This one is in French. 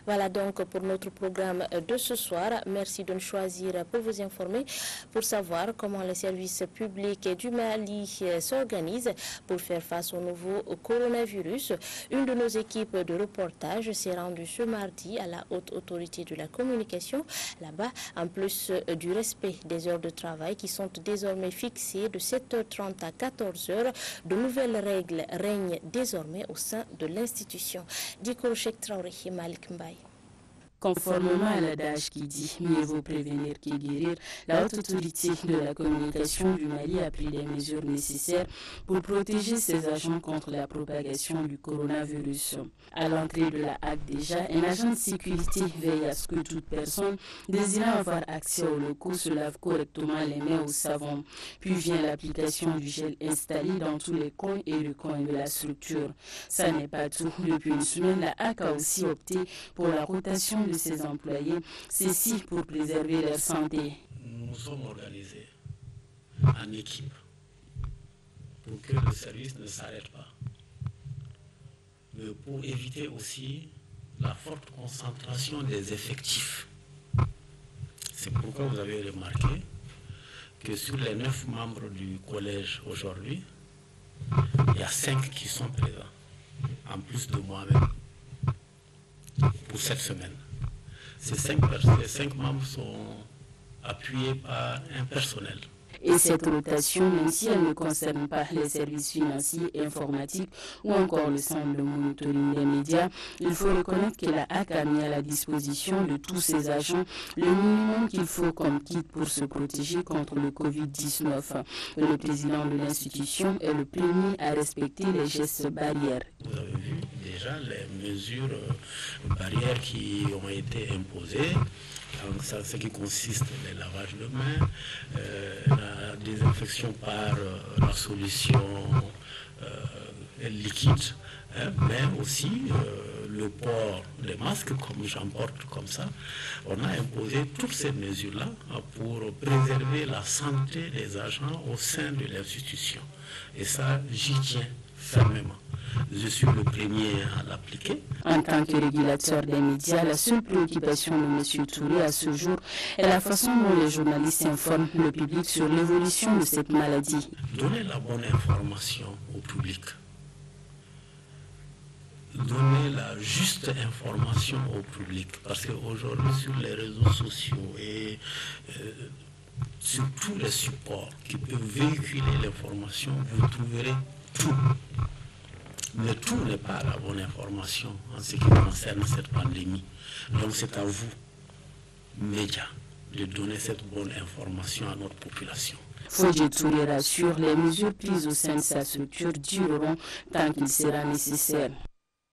Voilà donc pour notre programme de ce soir. Merci de nous choisir pour vous informer, pour savoir comment les services publics du Mali s'organisent pour faire face au nouveau coronavirus. Une de nos équipes de reportage s'est rendue ce mardi à la haute autorité de la communication. Là-bas, en plus du respect des heures de travail qui sont désormais fixées de 7h30 à 14h, de nouvelles règles règnent désormais au sein de l'institution. Diko Cheikh Traoré et Malik Mbaye. Conformément à l'adage qui dit « mieux vaut prévenir que guérir », la haute autorité de la communication du Mali a pris les mesures nécessaires pour protéger ses agents contre la propagation du coronavirus. À l'entrée de la HAC déjà, un agent de sécurité veille à ce que toute personne désirant avoir accès aux locaux se lave correctement les mains au savon. Puis vient l'application du gel installé dans tous les coins et recoins de la structure. Ça n'est pas tout. Depuis une semaine, la HAC a aussi opté pour la rotation de ses employés, ceci pour préserver leur santé. Nous sommes organisés en équipe pour que le service ne s'arrête pas, mais pour éviter aussi la forte concentration des effectifs. C'est pourquoi vous avez remarqué que sur les 9 membres du collège aujourd'hui, il y a 5 qui sont présents, en plus de moi-même, pour cette semaine. Ces 5 membres sont appuyés par un personnel. Et cette rotation, même si elle ne concerne pas les services financiers et informatiques ou encore le centre de monitoring des médias, il faut reconnaître que la HAC a mis à la disposition de tous ses agents le minimum qu'il faut comme kit pour se protéger contre le Covid-19. Le président de l'institution est le premier à respecter les gestes barrières. Vous avez vu déjà les mesures barrières qui ont été imposées. Donc, ça, ce qui consiste le lavage de mains, la désinfection par la solution liquide, mais aussi le port des masques, comme j'en porte comme ça. On a imposé toutes ces mesures-là pour préserver la santé des agents au sein de l'institution. Et ça, j'y tiens fermement. Je suis le premier à l'appliquer. En tant que régulateur des médias, la seule préoccupation de M. Touré à ce jour est la façon dont les journalistes informent le public sur l'évolution de cette maladie. Donner la bonne information au public. Donner la juste information au public. Parce qu'aujourd'hui, sur les réseaux sociaux et sur tous les supports qui peuvent véhiculer l'information, vous trouverez tout. Mais tout n'est pas la bonne information en ce qui concerne cette pandémie. Donc c'est à vous, médias, de donner cette bonne information à notre population. Fodje Touré rassure, les mesures prises au sein de sa structure dureront tant qu'il sera nécessaire.